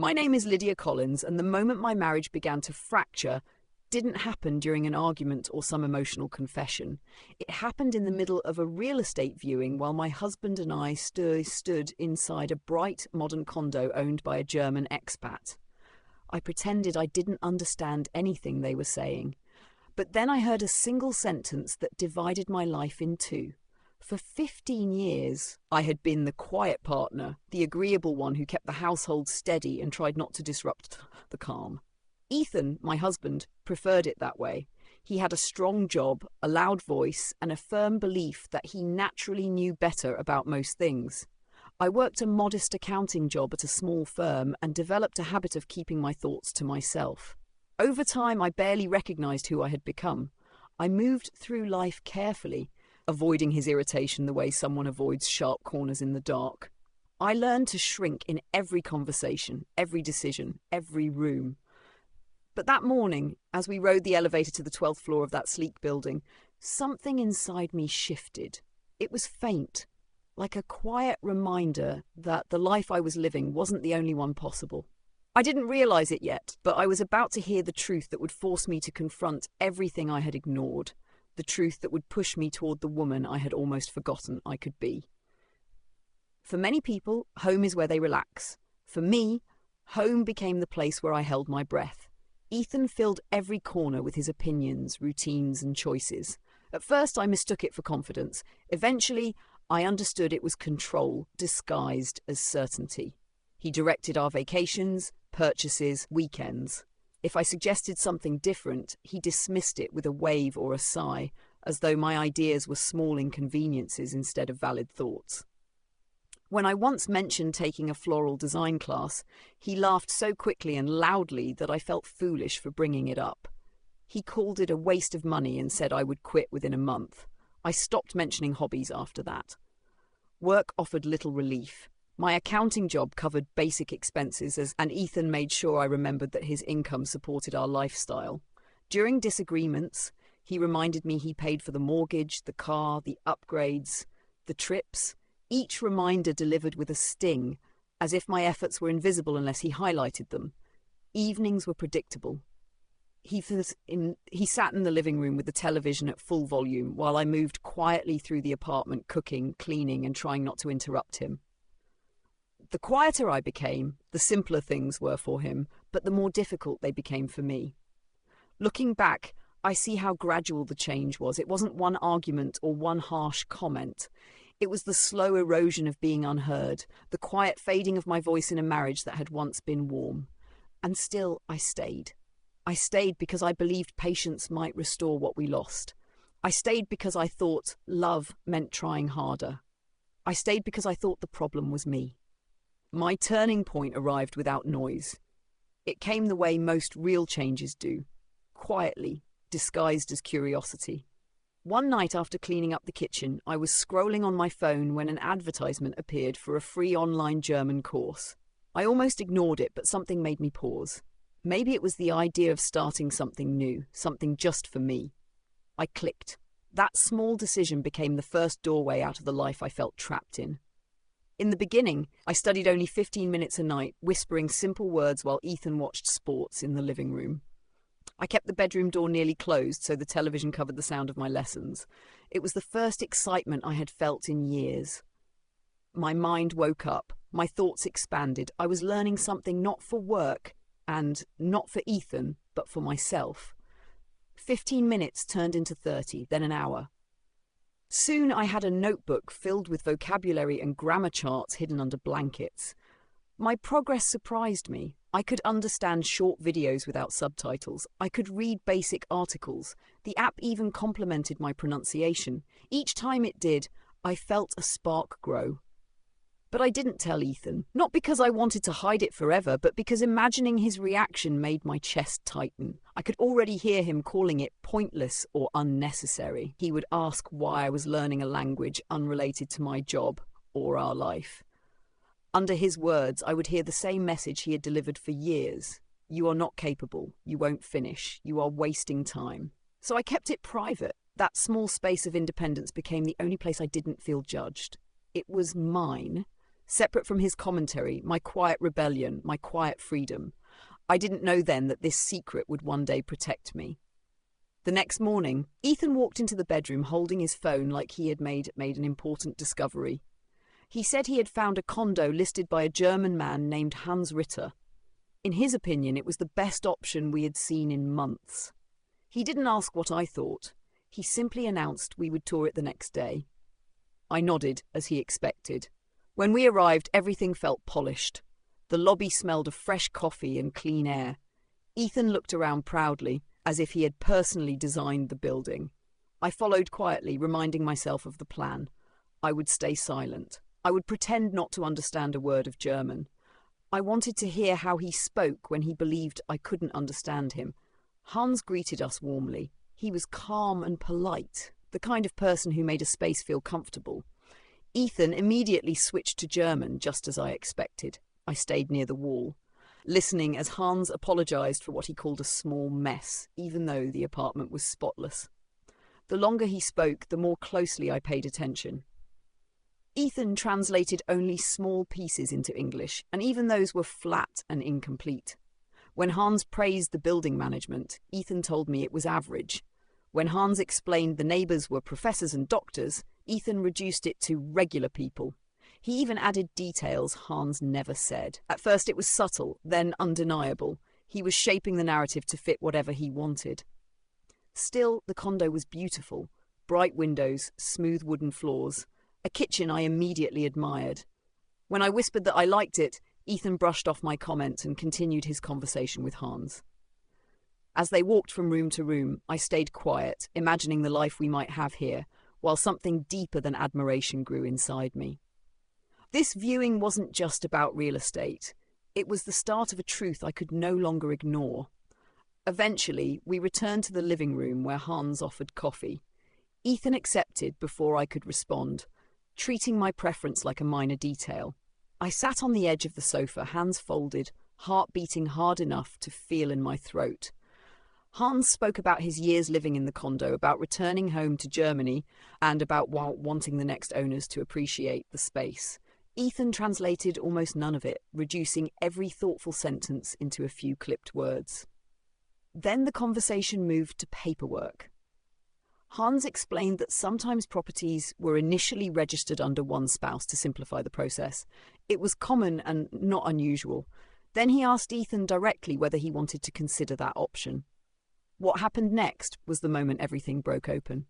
My name is Lydia Collins, and the moment my marriage began to fracture didn't happen during an argument or some emotional confession. It happened in the middle of a real estate viewing while my husband and I stood inside a bright modern condo owned by a German expat. I pretended I didn't understand anything they were saying. But then I heard a single sentence that divided my life in two. For 15 years, I had been the quiet partner, the agreeable one who kept the household steady and tried not to disrupt the calm. Ethan, my husband, preferred it that way. He had a strong job, a loud voice, and a firm belief that he naturally knew better about most things. I worked a modest accounting job at a small firm and developed a habit of keeping my thoughts to myself. Over time, I barely recognized who I had become. I moved through life carefully, avoiding his irritation the way someone avoids sharp corners in the dark. I learned to shrink in every conversation, every decision, every room. But that morning, as we rode the elevator to the 12th floor of that sleek building, something inside me shifted. It was faint, like a quiet reminder that the life I was living wasn't the only one possible. I didn't realize it yet, but I was about to hear the truth that would force me to confront everything I had ignored. The truth that would push me toward the woman I had almost forgotten I could be. For many people, home is where they relax. For me, home became the place where I held my breath. Ethan filled every corner with his opinions, routines, and choices. At first, I mistook it for confidence. Eventually, I understood it was control disguised as certainty. He directed our vacations, purchases, weekends. If I suggested something different, he dismissed it with a wave or a sigh, as though my ideas were small inconveniences instead of valid thoughts. When I once mentioned taking a floral design class, he laughed so quickly and loudly that I felt foolish for bringing it up. He called it a waste of money and said I would quit within a month. I stopped mentioning hobbies after that. Work offered little relief. My accounting job covered basic expenses, and Ethan made sure I remembered that his income supported our lifestyle. During disagreements, he reminded me he paid for the mortgage, the car, the upgrades, the trips. Each reminder delivered with a sting, as if my efforts were invisible unless he highlighted them. Evenings were predictable. He sat in the living room with the television at full volume while I moved quietly through the apartment, cooking, cleaning, and trying not to interrupt him. The quieter I became, the simpler things were for him, but the more difficult they became for me. Looking back, I see how gradual the change was. It wasn't one argument or one harsh comment. It was the slow erosion of being unheard, the quiet fading of my voice in a marriage that had once been warm. And still, I stayed. I stayed because I believed patience might restore what we lost. I stayed because I thought love meant trying harder. I stayed because I thought the problem was me. My turning point arrived without noise. It came the way most real changes do, quietly, disguised as curiosity. One night after cleaning up the kitchen, I was scrolling on my phone when an advertisement appeared for a free online German course. I almost ignored it, but something made me pause. Maybe it was the idea of starting something new, something just for me. I clicked. That small decision became the first doorway out of the life I felt trapped in. In the beginning, I studied only 15 minutes a night, whispering simple words while Ethan watched sports in the living room. I kept the bedroom door nearly closed so the television covered the sound of my lessons. It was the first excitement I had felt in years. My mind woke up. My thoughts expanded. I was learning something not for work and not for Ethan, but for myself. 15 minutes turned into 30, then an hour. Soon I had a notebook filled with vocabulary and grammar charts hidden under blankets. My progress surprised me. I could understand short videos without subtitles. I could read basic articles. The app even complimented my pronunciation. Each time it did, I felt a spark grow. But I didn't tell Ethan, not because I wanted to hide it forever, but because imagining his reaction made my chest tighten. I could already hear him calling it pointless or unnecessary. He would ask why I was learning a language unrelated to my job or our life. Under his words, I would hear the same message he had delivered for years. You are not capable. You won't finish. You are wasting time. So I kept it private. That small space of independence became the only place I didn't feel judged. It was mine. separate from his commentary, my quiet rebellion, my quiet freedom. I didn't know then that this secret would one day protect me. The next morning, Ethan walked into the bedroom holding his phone like he had made an important discovery. He said he had found a condo listed by a German man named Hans Ritter. In his opinion, it was the best option we had seen in months. He didn't ask what I thought. He simply announced we would tour it the next day. I nodded, as he expected. When we arrived, everything felt polished. The lobby smelled of fresh coffee and clean air. Ethan looked around proudly, as if he had personally designed the building. I followed quietly, reminding myself of the plan. I would stay silent. I would pretend not to understand a word of German. I wanted to hear how he spoke when he believed I couldn't understand him. Hans greeted us warmly. He was calm and polite, the kind of person who made a space feel comfortable. Ethan immediately switched to German, just as I expected. I stayed near the wall, listening as Hans apologized for what he called a small mess, even though the apartment was spotless. The longer he spoke, the more closely I paid attention. Ethan translated only small pieces into English, and even those were flat and incomplete. When Hans praised the building management, Ethan told me it was average. When Hans explained the neighbours were professors and doctors, Ethan reduced it to regular people. He even added details Hans never said. At first it was subtle, then undeniable. He was shaping the narrative to fit whatever he wanted. Still, the condo was beautiful. Bright windows, smooth wooden floors. A kitchen I immediately admired. When I whispered that I liked it, Ethan brushed off my comment and continued his conversation with Hans. As they walked from room to room, I stayed quiet, imagining the life we might have here, while something deeper than admiration grew inside me. This viewing wasn't just about real estate. It was the start of a truth I could no longer ignore. Eventually, we returned to the living room where Hans offered coffee. Ethan accepted before I could respond, treating my preference like a minor detail. I sat on the edge of the sofa, hands folded, heart beating hard enough to feel in my throat. Hans spoke about his years living in the condo, about returning home to Germany, and about wanting the next owners to appreciate the space. Ethan translated almost none of it, reducing every thoughtful sentence into a few clipped words. Then the conversation moved to paperwork. Hans explained that sometimes properties were initially registered under one spouse to simplify the process. It was common and not unusual. Then he asked Ethan directly whether he wanted to consider that option. What happened next was the moment everything broke open.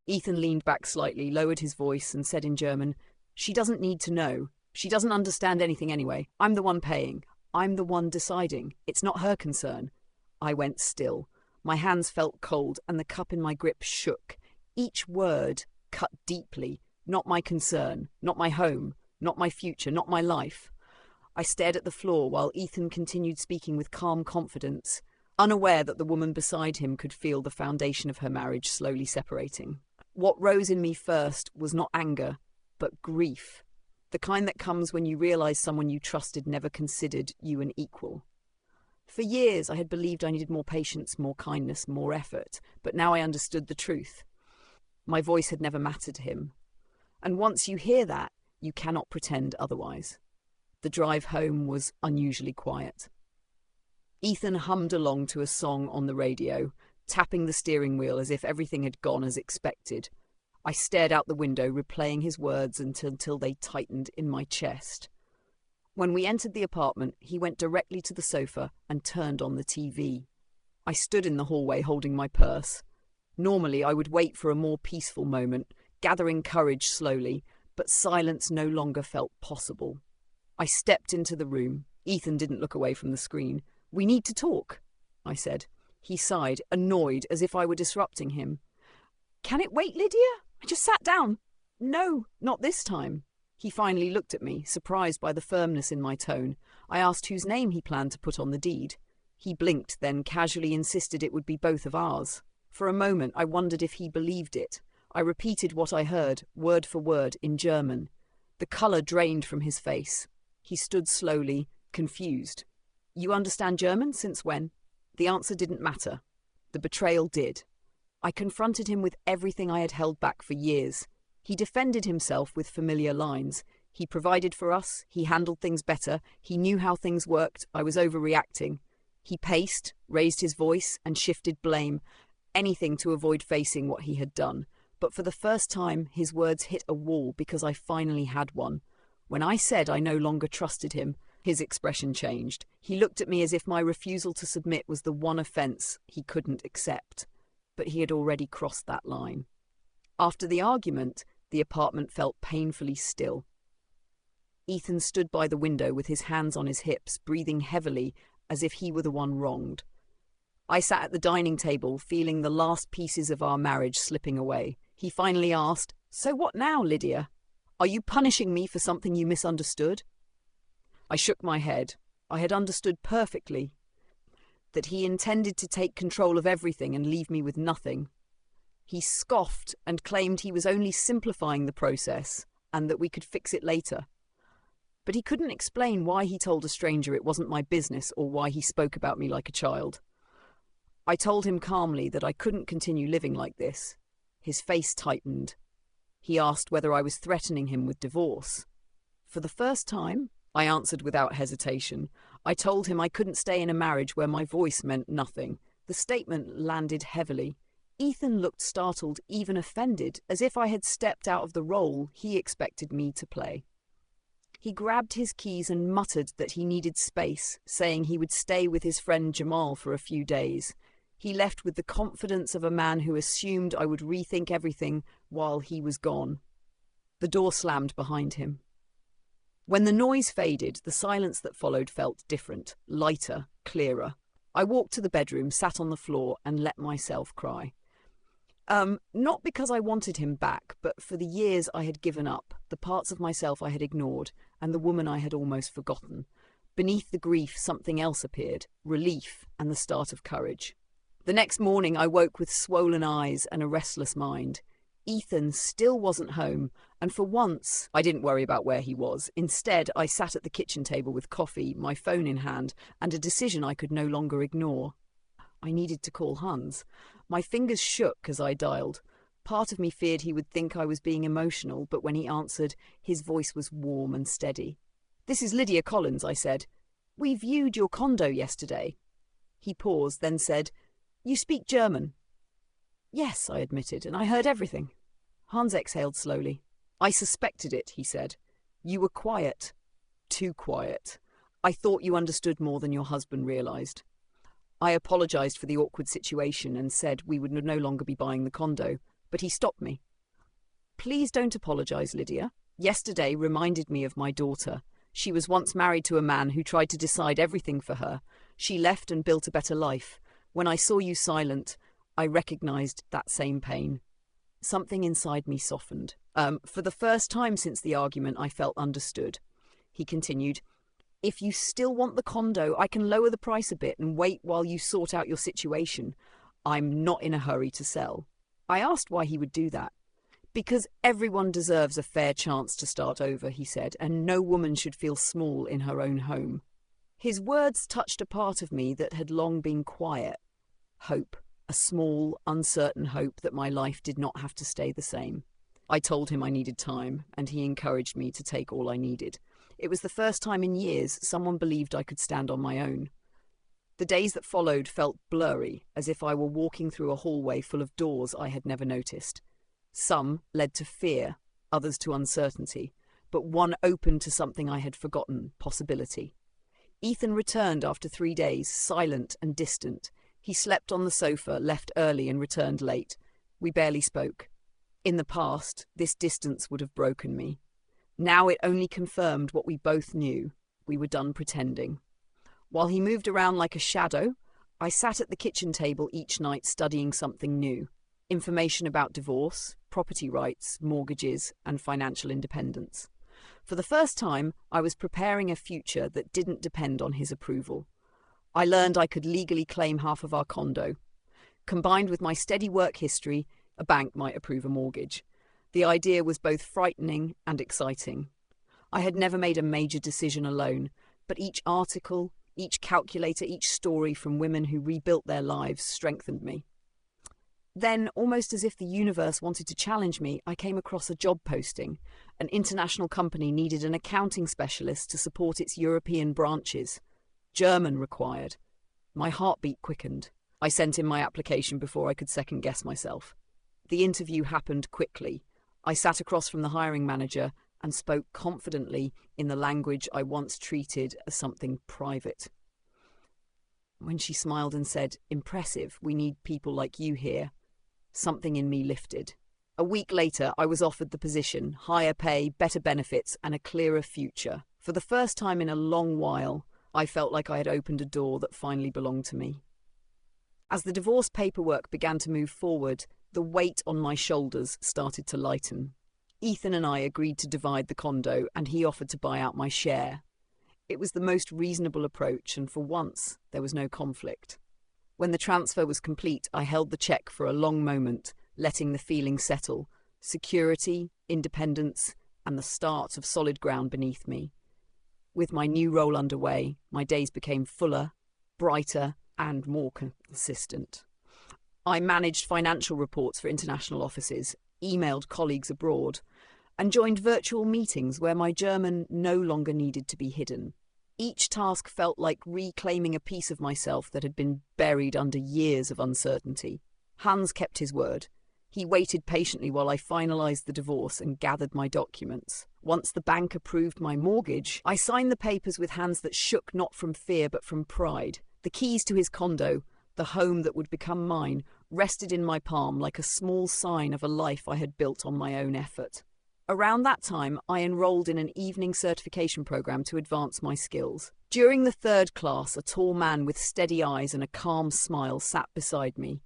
Ethan leaned back slightly, lowered his voice, and said in German, "She doesn't need to know. She doesn't understand anything anyway. I'm the one paying. I'm the one deciding. It's not her concern." I went still. My hands felt cold, and the cup in my grip shook. Each word cut deeply. Not my concern, not my home, not my future, not my life. I stared at the floor while Ethan continued speaking with calm confidence, unaware that the woman beside him could feel the foundation of her marriage slowly separating. What rose in me first was not anger, but grief. The kind that comes when you realize someone you trusted never considered you an equal. For years, I had believed I needed more patience, more kindness, more effort, but now I understood the truth. My voice had never mattered to him. And once you hear that, you cannot pretend otherwise. The drive home was unusually quiet. Ethan hummed along to a song on the radio, tapping the steering wheel as if everything had gone as expected. I stared out the window, replaying his words until they tightened in my chest. When we entered the apartment, he went directly to the sofa and turned on the TV. I stood in the hallway holding my purse. Normally, I would wait for a more peaceful moment, gathering courage slowly, but silence no longer felt possible. I stepped into the room. Ethan didn't look away from the screen. "We need to talk," I said. He sighed, annoyed, as if I were disrupting him. "Can it wait, Lydia? I just sat down." "No, not this time." He finally looked at me, surprised by the firmness in my tone. I asked whose name he planned to put on the deed. He blinked, then casually insisted it would be both of ours. For a moment, I wondered if he believed it. I repeated what I heard, word for word, in German. The colour drained from his face. He stood slowly, confused. "You understand German? Since when?" The answer didn't matter. The betrayal did. I confronted him with everything I had held back for years. He defended himself with familiar lines. He provided for us, he handled things better, he knew how things worked, I was overreacting. He paced, raised his voice, and shifted blame, anything to avoid facing what he had done. But for the first time, his words hit a wall because I finally had one. When I said I no longer trusted him, his expression changed. He looked at me as if my refusal to submit was the one offence he couldn't accept. But he had already crossed that line. After the argument, the apartment felt painfully still. Ethan stood by the window with his hands on his hips, breathing heavily as if he were the one wronged. I sat at the dining table, feeling the last pieces of our marriage slipping away. He finally asked, "So what now, Lydia? Are you punishing me for something you misunderstood?" I shook my head. I had understood perfectly that he intended to take control of everything and leave me with nothing. He scoffed and claimed he was only simplifying the process and that we could fix it later. But he couldn't explain why he told a stranger it wasn't my business or why he spoke about me like a child. I told him calmly that I couldn't continue living like this. His face tightened. He asked whether I was threatening him with divorce. For the first time, I answered without hesitation. I told him I couldn't stay in a marriage where my voice meant nothing. The statement landed heavily. Ethan looked startled, even offended, as if I had stepped out of the role he expected me to play. He grabbed his keys and muttered that he needed space, saying he would stay with his friend Jamal for a few days. He left with the confidence of a man who assumed I would rethink everything while he was gone. The door slammed behind him. When the noise faded, the silence that followed felt different, lighter, clearer. I walked to the bedroom, sat on the floor, and let myself cry. Not because I wanted him back, but for the years I had given up, the parts of myself I had ignored, and the woman I had almost forgotten. Beneath the grief, something else appeared, relief and the start of courage. The next morning I woke with swollen eyes and a restless mind. Ethan still wasn't home, and for once I didn't worry about where he was. Instead, I sat at the kitchen table with coffee, my phone in hand, and a decision I could no longer ignore. I needed to call Hans. My fingers shook as I dialed. Part of me feared he would think I was being emotional, but when he answered, his voice was warm and steady. "This is Lydia Collins," I said. "We viewed your condo yesterday." He paused, then said, "You speak German?" "Yes," I admitted, "and I heard everything." Hans exhaled slowly. "I suspected it," he said. "You were quiet. Too quiet. I thought you understood more than your husband realized." I apologized for the awkward situation and said we would no longer be buying the condo, but he stopped me. "Please don't apologize, Lydia. Yesterday reminded me of my daughter. She was once married to a man who tried to decide everything for her. She left and built a better life. When I saw you silent, I recognized that same pain." Something inside me softened. For the first time since the argument, I felt understood. He continued, "If you still want the condo, I can lower the price a bit and wait while you sort out your situation. I'm not in a hurry to sell." I asked why he would do that. "Because everyone deserves a fair chance to start over," he said, "and no woman should feel small in her own home." His words touched a part of me that had long been quiet. Hope. A small, uncertain hope that my life did not have to stay the same. I told him I needed time, and he encouraged me to take all I needed. It was the first time in years someone believed I could stand on my own. The days that followed felt blurry, as if I were walking through a hallway full of doors I had never noticed. Some led to fear, others to uncertainty, but one opened to something I had forgotten, possibility. Ethan returned after 3 days, silent and distant. He slept on the sofa, left early and returned late. We barely spoke. In the past, this distance would have broken me. Now it only confirmed what we both knew. We were done pretending. While he moved around like a shadow, I sat at the kitchen table each night studying something new. Information about divorce, property rights, mortgages, and financial independence. For the first time, I was preparing a future that didn't depend on his approval. I learned I could legally claim half of our condo. Combined with my steady work history, a bank might approve a mortgage. The idea was both frightening and exciting. I had never made a major decision alone, but each article, each calculator, each story from women who rebuilt their lives strengthened me. Then, almost as if the universe wanted to challenge me, I came across a job posting. An international company needed an accounting specialist to support its European branches. German required. My heartbeat quickened. I sent in my application before I could second-guess myself. The interview happened quickly. I sat across from the hiring manager and spoke confidently in the language I once treated as something private. When she smiled and said, "Impressive, we need people like you here," something in me lifted. A week later, I was offered the position, higher pay, better benefits, and a clearer future. For the first time in a long while, I felt like I had opened a door that finally belonged to me. As the divorce paperwork began to move forward, the weight on my shoulders started to lighten. Ethan and I agreed to divide the condo, and he offered to buy out my share. It was the most reasonable approach, and for once, there was no conflict. When the transfer was complete, I held the check for a long moment, letting the feeling settle. Security, independence, and the start of solid ground beneath me. With my new role underway, my days became fuller, brighter, and more consistent. I managed financial reports for international offices, emailed colleagues abroad, and joined virtual meetings where my German no longer needed to be hidden. Each task felt like reclaiming a piece of myself that had been buried under years of uncertainty. Hans kept his word. He waited patiently while I finalized the divorce and gathered my documents. Once the bank approved my mortgage, I signed the papers with hands that shook not from fear but from pride. The keys to his condo, the home that would become mine, rested in my palm like a small sign of a life I had built on my own effort. Around that time, I enrolled in an evening certification program to advance my skills. During the third class, a tall man with steady eyes and a calm smile sat beside me.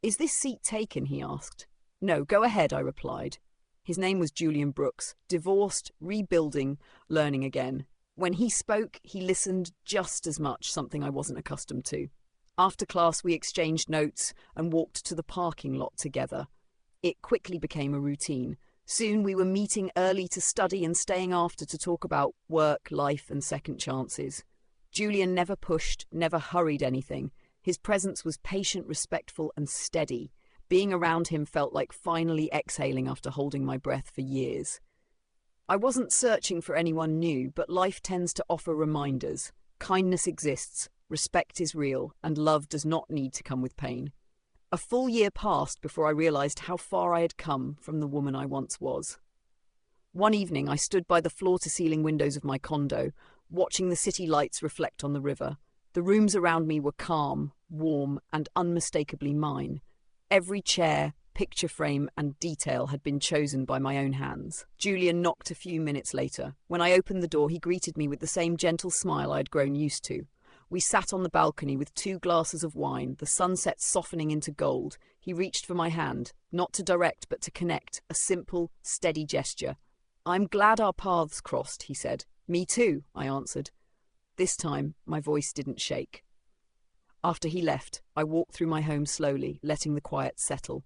"Is this seat taken?" he asked. "No, go ahead," I replied. His name was Julian Brooks, divorced, rebuilding, learning again. When he spoke, he listened just as much, something I wasn't accustomed to. After class, we exchanged notes and walked to the parking lot together. It quickly became a routine. Soon we were meeting early to study and staying after to talk about work, life, and second chances. Julian never pushed, never hurried anything. His presence was patient, respectful, and steady. Being around him felt like finally exhaling after holding my breath for years. I wasn't searching for anyone new, but life tends to offer reminders. Kindness exists, respect is real, and love does not need to come with pain. A full year passed before I realized how far I had come from the woman I once was. One evening, I stood by the floor-to-ceiling windows of my condo, watching the city lights reflect on the river. The rooms around me were calm, warm, and unmistakably mine. Every chair, picture frame, and detail had been chosen by my own hands. Julian knocked a few minutes later. When I opened the door, he greeted me with the same gentle smile I had grown used to. We sat on the balcony with 2 glasses of wine, the sunset softening into gold. He reached for my hand, not to direct but to connect, a simple, steady gesture. "I'm glad our paths crossed," he said. "Me too," I answered. This time, my voice didn't shake. After he left, I walked through my home slowly, letting the quiet settle.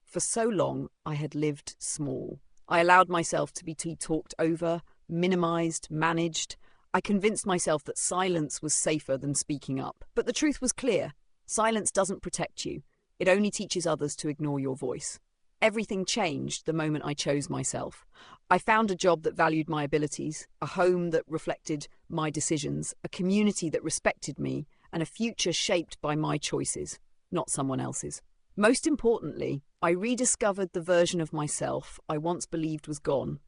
For so long, I had lived small. I allowed myself to be talked over, minimized, managed. I convinced myself that silence was safer than speaking up. But the truth was clear. Silence doesn't protect you. It only teaches others to ignore your voice. Everything changed the moment I chose myself. I found a job that valued my abilities, a home that reflected my decisions, a community that respected me, and a future shaped by my choices, not someone else's. Most importantly, I rediscovered the version of myself I once believed was gone.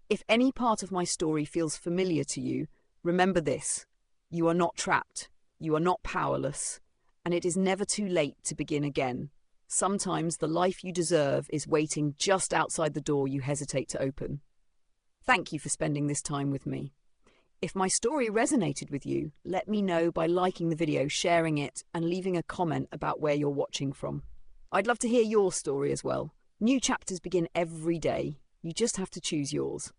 If any part of my story feels familiar to you, remember this: you are not trapped, you are not powerless, and it is never too late to begin again. Sometimes the life you deserve is waiting just outside the door you hesitate to open. Thank you for spending this time with me. If my story resonated with you, let me know by liking the video, sharing it, and leaving a comment about where you're watching from. I'd love to hear your story as well. New chapters begin every day. You just have to choose yours.